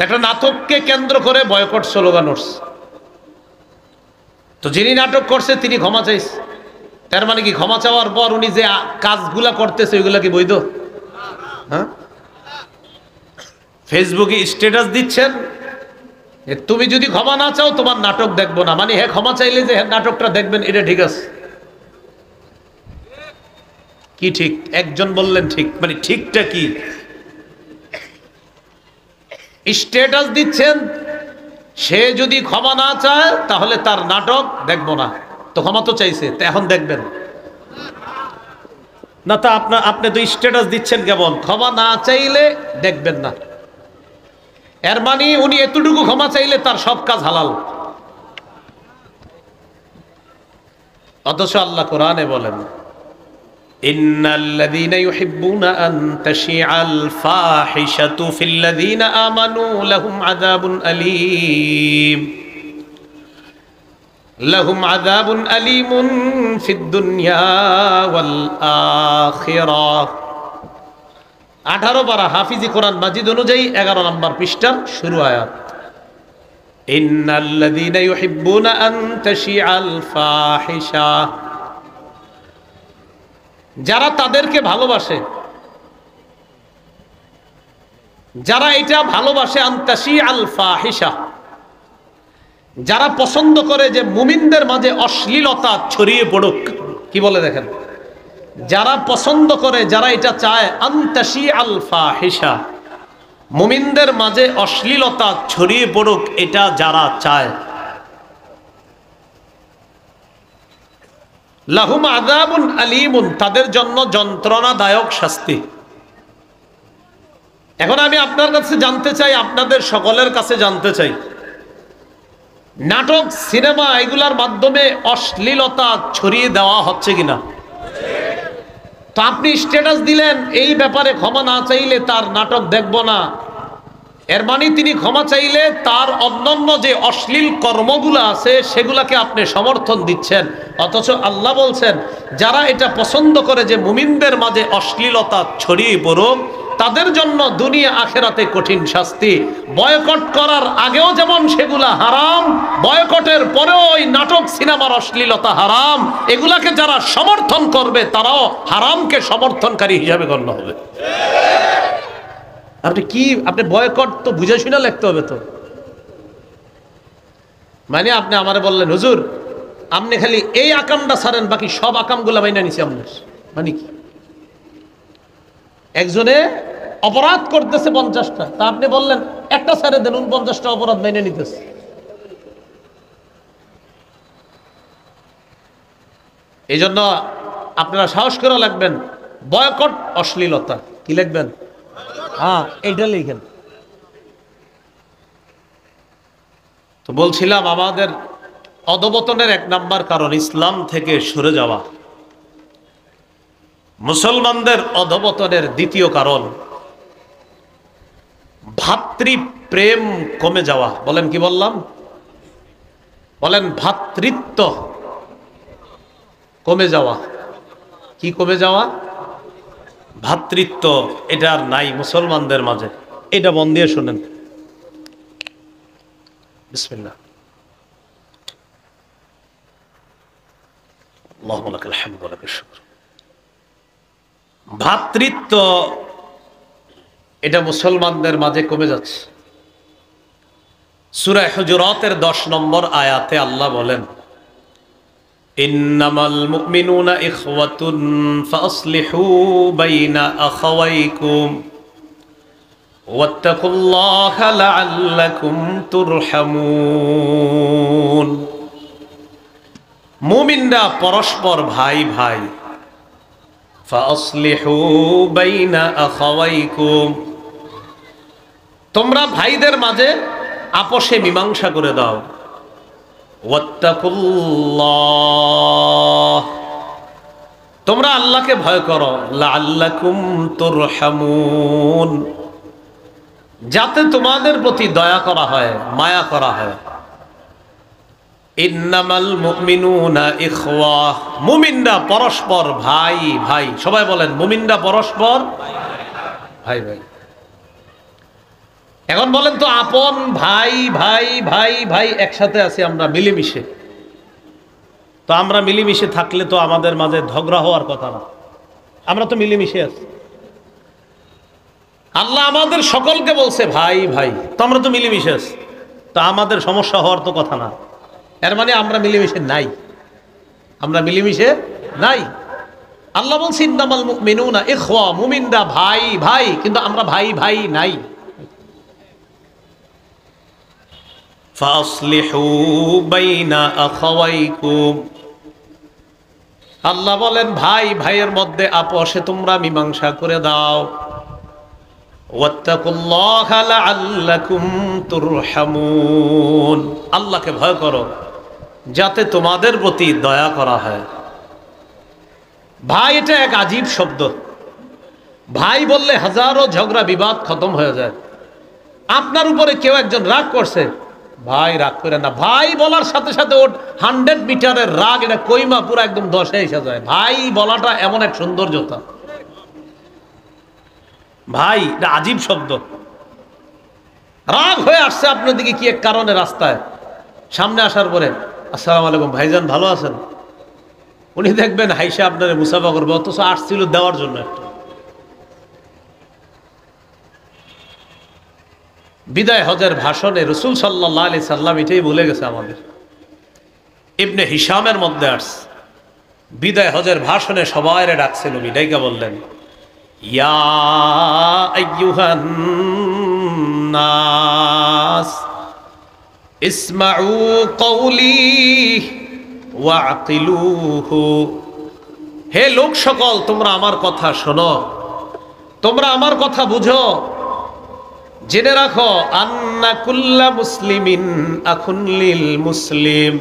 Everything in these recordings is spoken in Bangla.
একটা নাটককে কেন্দ্র করে বয়কট স্লোগান উঠছে। তো যিনি নাটক করছে তিনি ক্ষমা চাইছে, তার মানে কি ক্ষমা চাওয়ার পর উনি যে কাজগুলা করতেছে ওইগুলা কি বৈধ? হ্যাঁ, ফেসবুকে স্ট্যাটাস দিচ্ছেন তুমি যদি ক্ষমা না চাও তোমার নাটক দেখবো না, মানে হ্যাঁ ক্ষমা চাইলে যে নাটকটা দেখবেন এটা ঠিক আছে? কি ঠিক? একজন বললেন ঠিক, মানে ঠিকটা কি? স্ট্যাটাস দিচ্ছেন, সে যদি ক্ষমা না চায় তাহলে তার নাটক দেখবো না, তো ক্ষমা তো চাইছে, তো এখন দেখবেন না? তা আপনি তো স্ট্যাটাস দিচ্ছেন কেমন? ক্ষমা না চাইলে দেখবেন না, এর মানে উনি এতটুকু ক্ষমা চাইলে তার সব কাজ হালাল। অথচ আল্লাহ কোরআনে বলেন ইন্নাল্লাযীনা ইউহিব্বুনা আন তাশিআল ফাহিশাতু ফিল্লাযীনা আমানু লাহুম আযাবুন আলীমুন ফিদ দুনিয়া ওয়াল আখিরাহ। 18 পারা হাফিজি কোরআন মাজিদ অনুযায়ী 11 নম্বর পৃষ্ঠার শুরু আয়াত। ইন্নাল্লাযীনা ইউহিব্বুনা আন তাশিআল ফাহিশা, যারা তাদেরকে ভালোবাসে, যারা এটা ভালোবাসে, আন তাশিআল ফাহিশা, যারা পছন্দ করে যে মুমিনদের মাঝে অশ্লীলতা ছড়িয়ে পড়ুক। কি বলে দেখেন, যারা পছন্দ করে, যারা এটা চায়, আন তাশিআল ফাহিশা, মুমিনদের মাঝে অশ্লীলতা ছড়িয়ে পড়ুক, এটা যারা চায়, লাহুম আযাবুন আলীমুন, তাদের জন্য যন্ত্রণাদায়ক শাস্তি। এখন আমি আপনার কাছে জানতে চাই, আপনাদের সকলের কাছে জানতে চাই, নাটক সিনেমা এগুলার মাধ্যমে অশ্লীলতা ছড়িয়ে দেওয়া হচ্ছে কিনা? তো আপনি স্ট্যাটাস দিলেন এই ব্যাপারে ক্ষমা না চাইলে তার নাটক দেখব না, এর মানে তিনি ক্ষমা চাইলে তার অন্যান্য যে অশ্লীল কর্মগুলো আছে সেগুলাকে আপনি সমর্থন দিচ্ছেন। অথচ আল্লাহ বলছেন যারা এটা পছন্দ করে যে মুমিনদের মাঝে অশ্লীলতা ছড়িয়ে পড়ুক, তাদের জন্য দুনিয়া আখেরাতে কঠিন শাস্তি। বয়কট করার আগেও যেমন সেগুলা হারাম, বয়কটের পরেও ওই নাটক সিনেমার অশ্লীলতা হারাম। এগুলাকে যারা সমর্থন করবে তারাও হারামকে সমর্থনকারী হিসাবে গণ্য হবে। আপনি বয়কট তো বুঝে শুনে লিখতে হবে তো। মানে আপনি আমারে বললেন হুজুর আপনি খালি এই আকামটা ছাড়েন, বাকি সব আকামগুলা মাইনা নিছি আপনার, মানে কি? একজনে অপরাধ করতেছে 50টা, তা আপনি বললেন একটা ছেড়ে দেন, 49টা অপরাধ মাইনে নিতেছে। এই জন্য আপনারা সাহস করে লাগবেন বয়কট অশ্লীলতা। কি লিখবেন? হ্যাঁ এইটা লিখেন। তো বলছিলাম আমাদের অধঃপতনের 1 নাম্বার কারণ ইসলাম থেকে সরে যাওয়া। মুসলমানদের অধঃপতনের 2য় কারণ ভাতৃপ্রেম কমে যাওয়া। বলেন কি বললাম? বলেন ভ্রাতৃত্ব কমে যাওয়া। কি কমে যাওয়া? ভ্রাতৃত্ব, এটা আর নাই মুসলমানদের মাঝে। এটা মন দিয়ে শুনেন, বিসমিল্লাহ। আল্লাহুম্মা লাকাল হামদু ওয়া লাকাশ শুকর। ভ্রাতৃত্ব এটা মুসলমানদের মাঝে কমে যাচ্ছে। সূরা হুজুরাতের 10 নম্বর আয়াতে আল্লাহ বলেন ইন্নামাল মুমিনুনা ইখওয়াতুন ফাসলিহু বাইনা আখাওয়াইকুম ওয়াত্তাকুল্লাহা লাআল্লাকুম তুরহামুন। মুমিনরা পরস্পর ভাই ভাই। ফাসলিহু বাইনা আখাওয়াইকুম, তোমরা ভাইদের মাঝে আপোষে মীমাংসা করে দাও। ওয়াত্তাকুল্লাহ, তোমরা আল্লাহকে ভয় করো। লাআল্লাকুম তুরহামুন, যাতে তোমাদের প্রতি দয়া করা হয়, মায়া করা হয়। ইন্নামাল মুমিনুনা ইখওয়াহ, মুমিনরা পরস্পর ভাই ভাই। সবাই বলেন মুমিনরা পরস্পর ভাই ভাই। এখন বলেন তো, আপন ভাই ভাই ভাই ভাই একসাথে আছি আমরা মিলেমিশে, তো আমরা মিলেমিশে থাকলে তো আমাদের মাঝে ঝগড়া হওয়ার কথা না, আমরা তো মিলেমিশে আছি। আল্লাহ আমাদের সকলকে বলছে ভাই ভাই, তো আমরা তো মিলেমিশে আছি, তো আমাদের সমস্যা হওয়ার তো কথা না। এর মানে আমরা মিলেমিশে নাই, আমরা মিলেমিশে নাই। আল্লাহ বলছে ইন্নামাল মুমিনুনা ইখওয়া, মুমিনরা ভাই ভাই, কিন্তু আমরা ভাই ভাই নাই। ফাসলিহু বাইনা আখাওয়াইকুম, আল্লাহ বলেন ভাই ভাইয়ের মধ্যে আপোষে তোমরা মীমাংসা করে দাও। ওয়াত্তাকুল্লাহা লাআল্লাকুম তুরহামুন, আল্লাহকে ভয় করো যাতে তোমাদের প্রতি দয়া করা হয়। ভাই এটা এক আজীব শব্দ। ভাই বললে হাজারো ঝগড়া বিবাদ খতম হয়ে যায়। আপনার উপরে কেউ একজন রাগ করছে, ভাই রাগ করে না, ভাই বলার সাথে সাথে ওর 100 মিটারের রাগ এটা কইমা পুরো একদম 10-এ এসে যায়। ভাই বলাটা এমন এক সৌন্দর্যতা। ভাই এটা আজীব শব্দ। রাগ হয়ে আসছে আপনার দিকে কি এক কারণে, রাস্তায় সামনে আসার পরে আসসালামু আলাইকুম ভাইজান ভালো আছেন, উনি দেখবেন হাইসা আপনার মুসাফা করবে, অথচ আসছিল দেওয়ার জন্য একটা। বিদায় হজের ভাষণে রাসূল সাল্লাল্লাহু আলাইহি সাল্লাম এটাই বলে গেছে আমাদের। ইবনে হিশামের মধ্যে আসছে, বিদায় হজের ভাষণে সবাইরে ডাকছে নবী, ডাইকা বললেন ইয়া আইয়ুহান নাস ইসমাউ কওলি ওয়াকিলুহু, হে লোক সকল তোমরা আমার কথা শোনো, তোমরা আমার কথা বুঝো, জেনে রাখো আন্না কুল্লা মুসলিমিন আখুন লিল মুসলিম।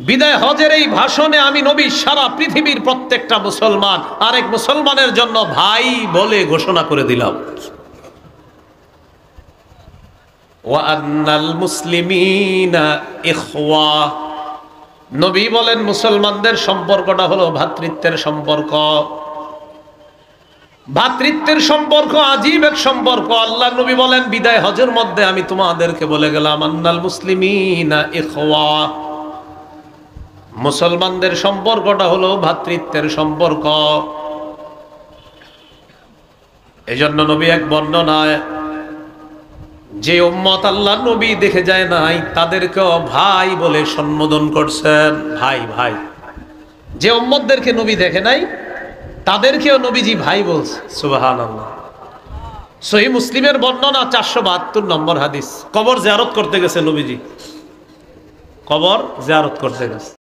বিদায় হজের এই ভাষণে আমি নবী সারা পৃথিবীর প্রত্যেকটা মুসলমান আরেক মুসলমানের জন্য ভাই বলে ঘোষণা করে দিলাম। ওয়া আন্নাল মুসলিমিনা ইখওয়া, নবী বলেন মুসলমানদের সম্পর্কটা হলো ভ্রাতৃত্বের সম্পর্ক। ভ্রাতৃত্বের সম্পর্ক আজীব এক সম্পর্ক। আল্লাহ নবী বলেন বিদায় হজের মধ্যে আমি তোমাদেরকে বলে গেলাম আন্নাল মুসলিমিনা ইখওয়া, মুসলমানদের সম্পর্কটা হলো ভ্রাতৃত্বের সম্পর্ক। এজন্য নবী এক বর্ণনায় যে উম্মত আল্লাহ নবী দেখে যায় নাই তাদেরকেও ভাই বলে সম্বোধন করছেন, ভাই ভাই। যে উম্মতদেরকে নবী দেখে নাই তাদেরকেও নবীজি ভাই বলছে, সুবহানাল্লাহ। সহিহ মুসলিমের বর্ণনা 472 নম্বর হাদিস। কবর জিয়ারত করতে গেছে নবীজি, কবর জিয়ারত করতে গেছে।